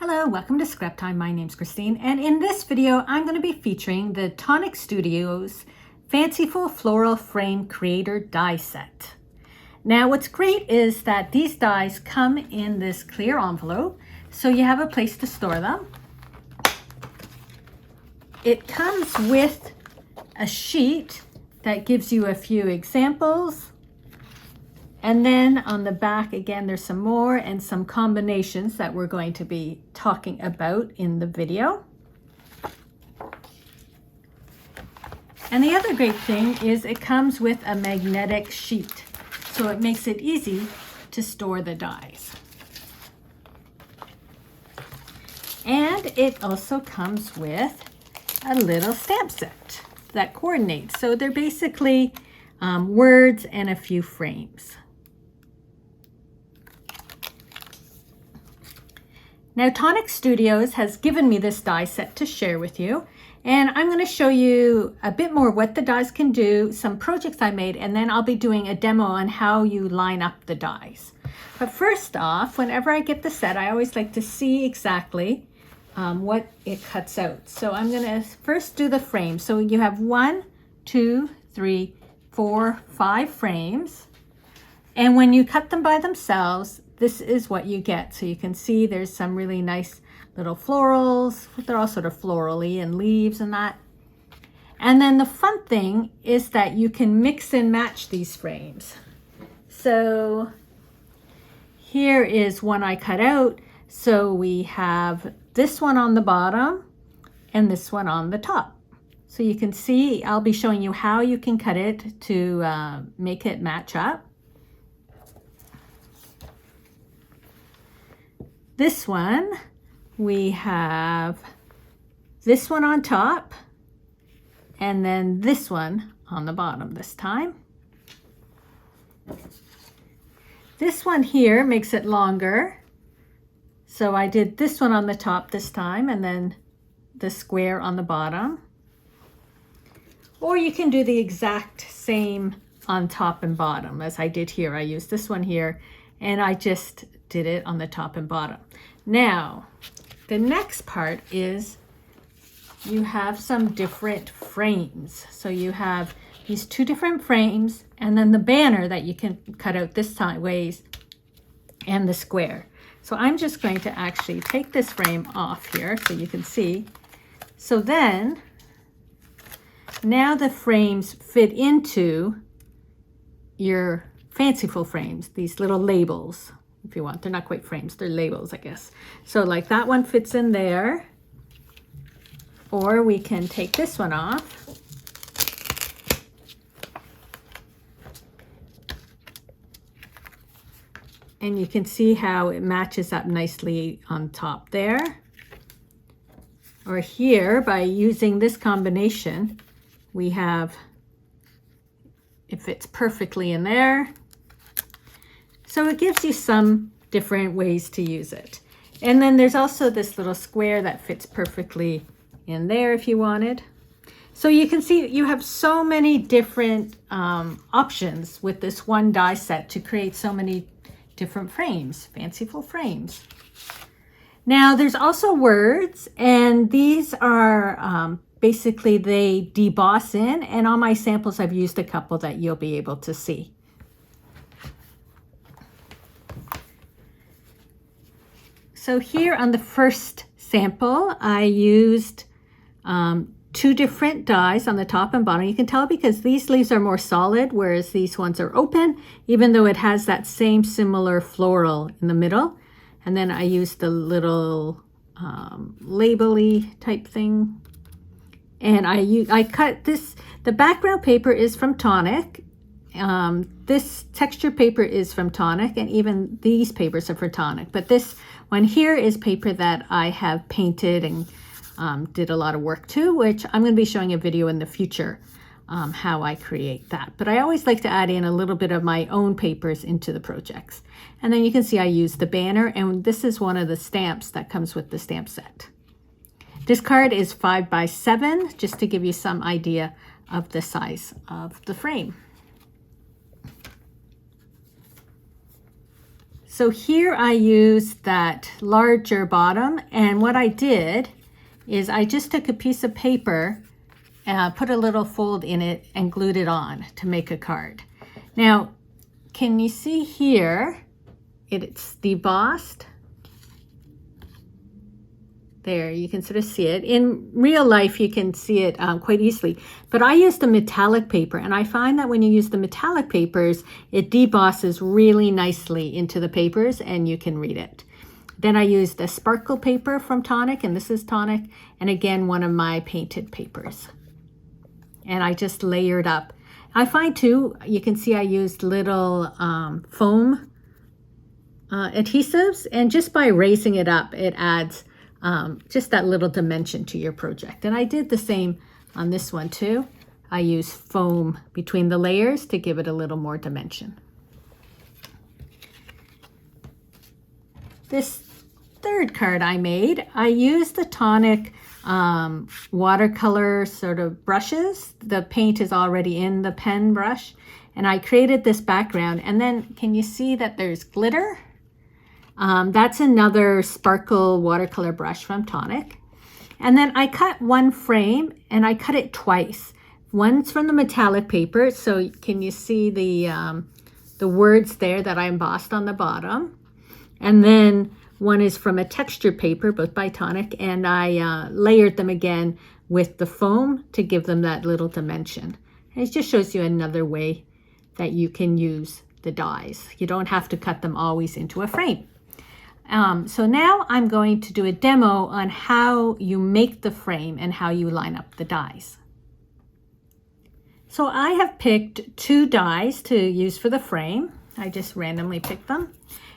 Hello, welcome to Scrap Time. My name's Christine, and in this video I'm going to be featuring the Tonic Studios Fanciful Floral Frame Creator Die Set. Now what's great is that these dies come in this clear envelope, so you have a place to store them. It comes with a sheet that gives you a few examples. And then on the back, again, there's some more and some combinations that we're going to be talking about in the video. And the other great thing is it comes with a magnetic sheet, so it makes it easy to store the dies. And it also comes with a little stamp set that coordinates. So they're basically words and a few frames. Now, Tonic Studios has given me this die set to share with you, and I'm going to show you a bit more what the dies can do, some projects I made, and then I'll be doing a demo on how you line up the dies. But first off, whenever I get the set, I always like to see exactly what it cuts out. So I'm going to first do the frame. So you have 1, 2, 3, 4, 5 frames, and when you cut them by themselves, this is what you get. So you can see there's some really nice little florals. They're all sort of florally and leaves and that. And then the fun thing is that you can mix and match these frames. So here is one I cut out. So we have this one on the bottom and this one on the top. So you can see I'll be showing you how you can cut it to make it match up. This one, we have this one on top and then this one on the bottom this time. This one here makes it longer. So I did this one on the top this time and then the square on the bottom. Or you can do the exact same on top and bottom as I did here. I used this one here and I just did it on the top and bottom. Now, the next part is you have some different frames. So you have these 2 different frames and then the banner that you can cut out this ways and the square. So I'm just going to actually take this frame off here so you can see. So then, now the frames fit into your fanciful frames, these little labels. If you want, they're not quite frames, they're labels, I guess. So like that one fits in there, or we can take this one off. And you can see how it matches up nicely on top there. Or here, by using this combination, we have, it fits perfectly in there. So it gives you some different ways to use it. And then there's also this little square that fits perfectly in there if you wanted. So you can see you have so many different options with this one die set to create so many different frames, fanciful frames. Now there's also words, and these are basically they deboss in, and on my samples I've used a couple that you'll be able to see. So here on the first sample, I used 2 different dies on the top and bottom. You can tell because these leaves are more solid, whereas these ones are open, even though it has that same similar floral in the middle. And then I used the little label-y type thing. And I cut this, the background paper is from Tonic. This texture paper is from Tonic, and even these papers are for Tonic. But this one here is paper that I have painted and did a lot of work to, which I'm going to be showing a video in the future how I create that. But I always like to add in a little bit of my own papers into the projects. And then you can see I used the banner, and this is one of the stamps that comes with the stamp set. This card is 5 by 7, just to give you some idea of the size of the frame. So here I used that larger bottom, and what I did is I just took a piece of paper, put a little fold in it, and glued it on to make a card. Now, can you see here, it's debossed. There, you can sort of see it. In real life, you can see it quite easily. But I used the metallic paper, and I find that when you use the metallic papers, it debosses really nicely into the papers, and you can read it. Then I used a sparkle paper from Tonic, and this is Tonic, and again, one of my painted papers. And I just layered up. I find too, you can see I used little foam adhesives, and just by raising it up, it adds just that little dimension to your project. And I did the same on this one too. I used foam between the layers to give it a little more dimension. This third card I made, I used the Tonic watercolor sort of brushes. The paint is already in the pen brush, and I created this background. And then can you see that there's glitter? That's another sparkle watercolor brush from Tonic. And then I cut one frame, and I cut it twice. One's from the metallic paper, so can you see the words there that I embossed on the bottom? And then one is from a texture paper, both by Tonic, and I layered them again with the foam to give them that little dimension. And it just shows you another way that you can use the dies. You don't have to cut them always into a frame. So now I'm going to do a demo on how you make the frame and how you line up the dies. So I have picked 2 dies to use for the frame. I just randomly picked them.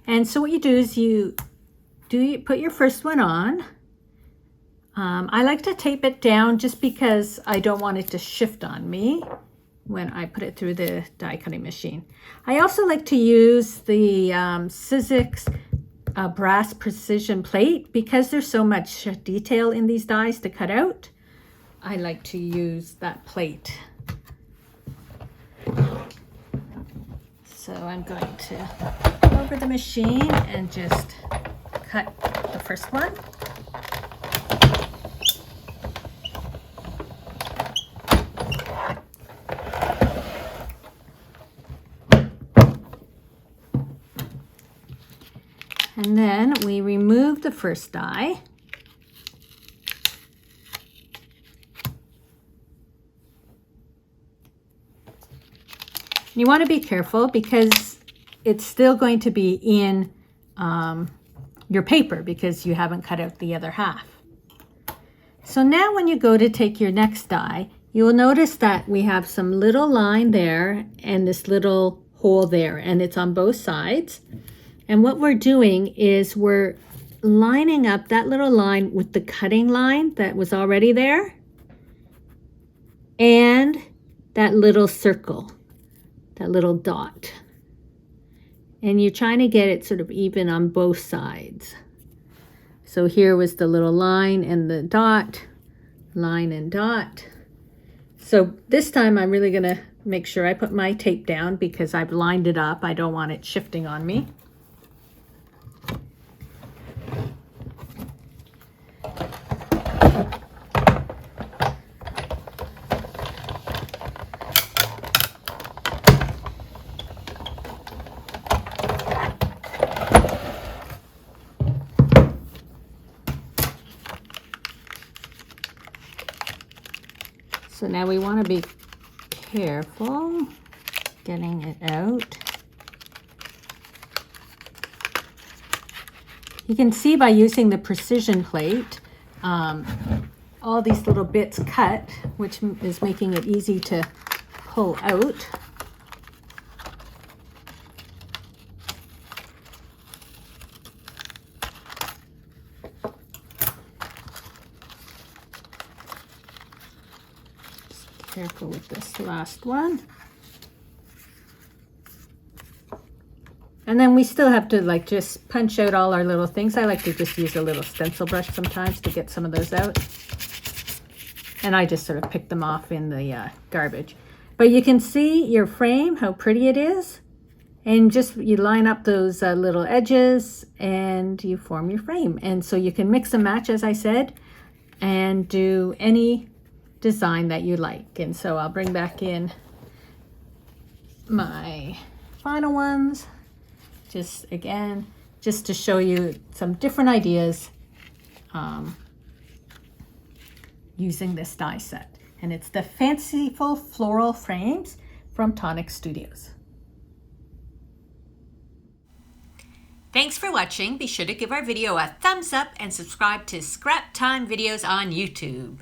And so what you do is you put your first one on. I like to tape it down just because I don't want it to shift on me when I put it through the die cutting machine. I also like to use the Sizzix brass precision plate because there's so much detail in these dies to cut out. I like to use that plate. So I'm going to go over the machine and just cut the first one. And then we remove the first die. You want to be careful because it's still going to be in your paper because you haven't cut out the other half. So now when you go to take your next die, you will notice that we have some little line there and this little hole there, and it's on both sides. And what we're doing is we're lining up that little line with the cutting line that was already there and that little circle, that little dot. And you're trying to get it sort of even on both sides. So here was the little line and the dot, line and dot. So this time I'm really going to make sure I put my tape down because I've lined it up. I don't want it shifting on me. So now we want to be careful getting it out. You can see by using the precision plate, all these little bits cut, which is making it easy to pull out. Careful with this last one. And then we still have to like just punch out all our little things. I like to just use a little stencil brush sometimes to get some of those out. And I just sort of pick them off in the garbage. But you can see your frame, how pretty it is. And just you line up those little edges and you form your frame. And so you can mix and match, as I said, and do any design that you like. And so I'll bring back in my final ones, just again, just to show you some different ideas using this die set. And it's the Fanciful Floral frames from Tonic Studios. Thanks for watching. Be sure to give our video a thumbs up and subscribe to Scrap Time videos on YouTube.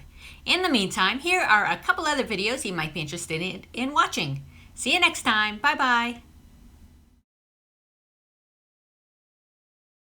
In the meantime, here are a couple other videos you might be interested in watching. See you next time. Bye-bye.